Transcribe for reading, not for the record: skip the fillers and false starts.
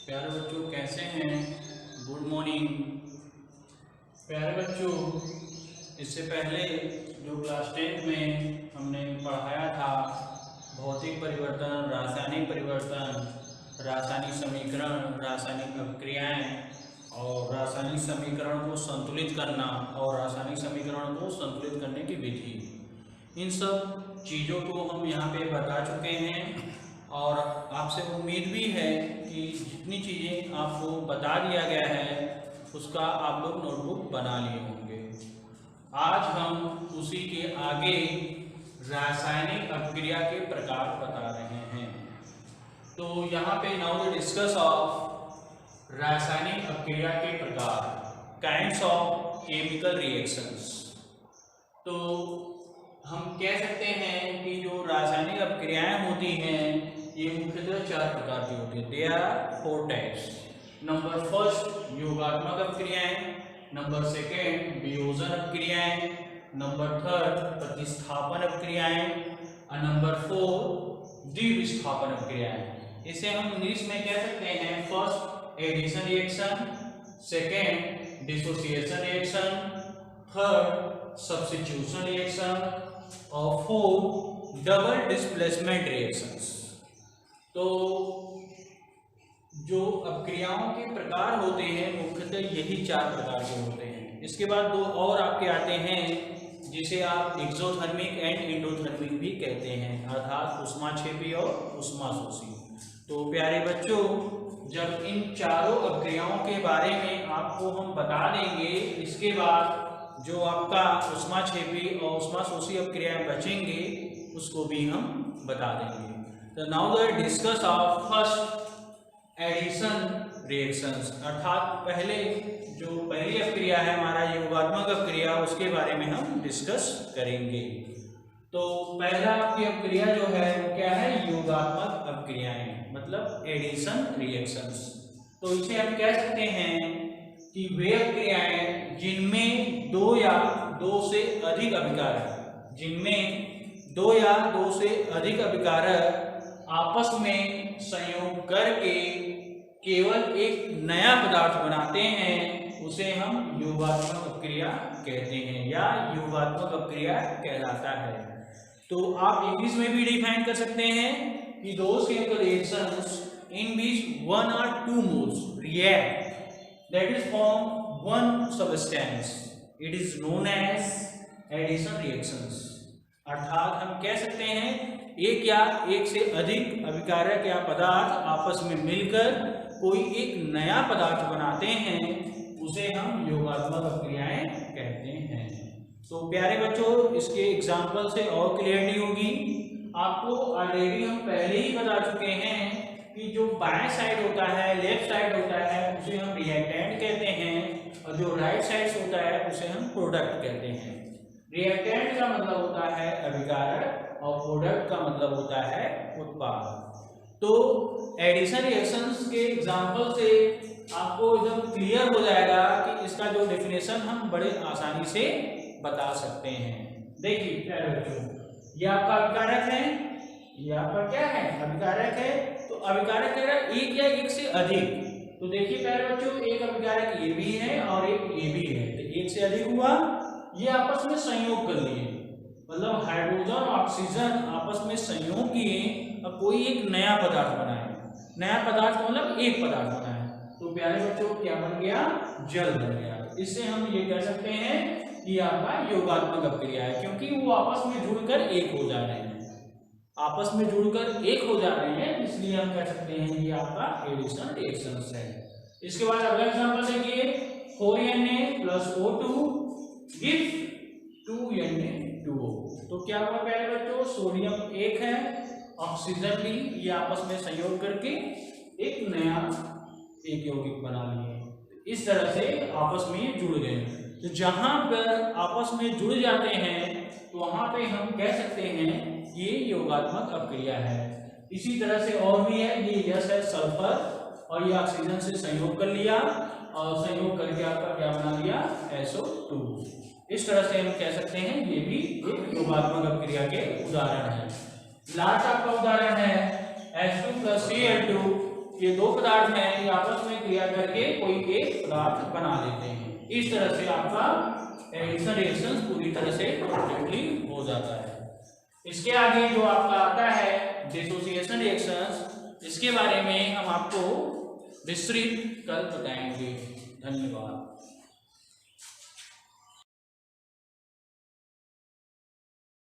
प्यारे बच्चों कैसे हैं? Good morning. प्यारे बच्चों, इससे पहले जो क्लास 10 में हमने पढ़ाया था भौतिक परिवर्तन, रासायनिक परिवर्तन, रासायनिक समीकरण, रासायनिक अभिक्रियाएं और रासायनिक समीकरण को संतुलित करना और रासायनिक समीकरण को संतुलित करने की विधि, इन सब चीज़ों को हम यहाँ पे बता चुके हैं और आपसे उम्मीद भी है कि जितनी चीज़ें आपको बता दिया गया है उसका आप लोग नोटबुक बना लिए होंगे। आज हम उसी के आगे रासायनिक अभिक्रिया के प्रकार बता रहे हैं। तो यहाँ पे नाउ वी डिस्कस ऑफ रासायनिक अभिक्रिया के प्रकार, काइंड्स ऑफ केमिकल रिएक्शंस। तो हम कह सकते हैं कि जो रासायनिक अभिक्रियाएं होती हैं ये मुख्यतः 4 प्रकार की होती है। There are 4 types. Number first योगात्मक अभिक्रियाएं, नंबर सेकेंड वियोजन अभिक्रियाएं, नंबर थर्ड प्रतिस्थापन अभिक्रियाएं और नंबर 4 द्विविस्थापन अभिक्रियाएं। इसे हम इंग्लिश में कह सकते हैं first edition reaction, second dissociation reaction, third substitution reaction और 4 डबल डिस्प्लेसमेंट रिएक्शंस। तो जो अभिक्रियाओं के प्रकार होते हैं मुख्यतः यही 4 प्रकार के होते हैं। इसके बाद 2 और आपके आते हैं जिसे आप एक्सोथर्मिक एंड एंडोथर्मिक भी कहते हैं, अर्थात ऊष्माक्षेपी और ऊष्माशोषी। तो प्यारे बच्चों, जब इन चारों अभिक्रियाओं के बारे में आपको हम बता देंगे, इसके बाद जो आपका ऊष्माक्षेपी और ऊष्माशोषी अभिक्रियाएं बचेंगे उसको भी हम बता देंगे। तो now we discuss of first addition reactions, अर्थात पहली अभिक्रिया है हमारा योगात्मक अभिक्रिया, उसके बारे में हम डिस्कस करेंगे। तो पहला आपकी अभिक्रिया जो है वो क्या है? योगात्मक अभिक्रियाएं, मतलब एडिशन रिएक्शंस। तो इसे हम कह सकते हैं कि वे अभिक्रियाएं जिनमें 2 या 2 से अधिक अभिकारक, जिनमें 2 या 2 से अधिक अभिकारक आपस में संयोग करके केवल एक नया पदार्थ बनाते हैं, उसे हम योगात्मक अभिक्रिया कहते हैं या योगात्मक अभिक्रिया कहलाता है। तो आप इंग्लिश में भी डिफाइन कर सकते हैं कि those chemical reactions in which 1 or 2 moles react that is form one substance, it is known as addition reactions। अर्थात हम कह सकते हैं एक या एक से अधिक अभिकारक या पदार्थ आपस में मिलकर कोई एक नया पदार्थ बनाते हैं, उसे हम योगात्मक अभिक्रियाएं कहते हैं। तो प्यारे बच्चों, इसके एग्जाम्पल से और क्लियरिटी होगी। आपको ऑलरेडी हम पहले ही बता चुके हैं कि जो बाएं साइड होता है, लेफ्ट साइड होता है, उसे हम रिएक्टेंट कहते हैं और जो राइट साइड होता है उसे हम प्रोडक्ट कहते हैं। रिएक्टेंट का मतलब होता है अभिकारक और प्रोडक्ट का मतलब होता है उत्पाद। तो एडिशन रिएक्शंस के एग्जांपल से आपको एकदम क्लियर हो जाएगा कि इसका जो डेफिनेशन हम बड़े आसानी से बता सकते हैं। देखिए प्यारे बच्चों, ये आपका अभिकारक है, ये आपका क्या है? अभिकारक है। तो अभिकारक कह रहा है एक या एक से अधिक। तो देखिए प्यारे बच्चों, एक अभिकारक ये भी है और एक ये भी है, तो एक से अधिक हुआ। ये आपस में संयोग कर लिए, मतलब हाइड्रोजन और ऑक्सीजन आपस में संयोग किए और कोई एक नया पदार्थ बनाए। नया पदार्थ मतलब एक पदार्थ बनाए, तो प्यारे बच्चों क्या बन गया? जल बन गया। इससे हम ये कह सकते हैं कि आपका योगात्मक अभिक्रिया है, क्योंकि वो आपस में जुड़कर एक हो जा रहे हैं, आपस में जुड़कर एक हो जा रहे हैं, इसलिए हम कह सकते हैं ये आपका एडिशन रिएक्शंस है। इसके बाद अगला एग्जांपल देखिए, 4Na+O2 gives 2Na2O। तो क्या हुआ प्यारे बच्चों? सोडियम एक है, ऑक्सीजन भी, ये आपस में संयोग करके एक नया एक यौगिक बना लिए। इस तरह से आपस में जुड़ गए। तो जहां पर आपस में जुड़ जाते हैं तो वहां पे हम कह सकते हैं ये योगात्मक अभिक्रिया है। इसी तरह से और भी है, ये यस है सल्फर और ये ऑक्सीजन से संयोग कर लिया और संयोग करके आपका क्या बना लिया? SO2। इस तरह से हम कह सकते हैं ये भी एक योगात्मक अभिक्रिया के उदाहरण है। लास्ट आपका उदाहरण है H2+Cl2 ये दो पदार्थ हैं, ये आपस में क्रिया करके कोई एक पदार्थ बना लेते हैं। इस तरह से आपका एडिशन रिएक्शन पूरी तरह से कंप्लीटली हो जाता है। इसके आगे जो आपका आता है डिसोसिएशन रिएक्शंस, इसके बारे में हम आपको विस्तृत कल बताएंगे। धन्यवाद।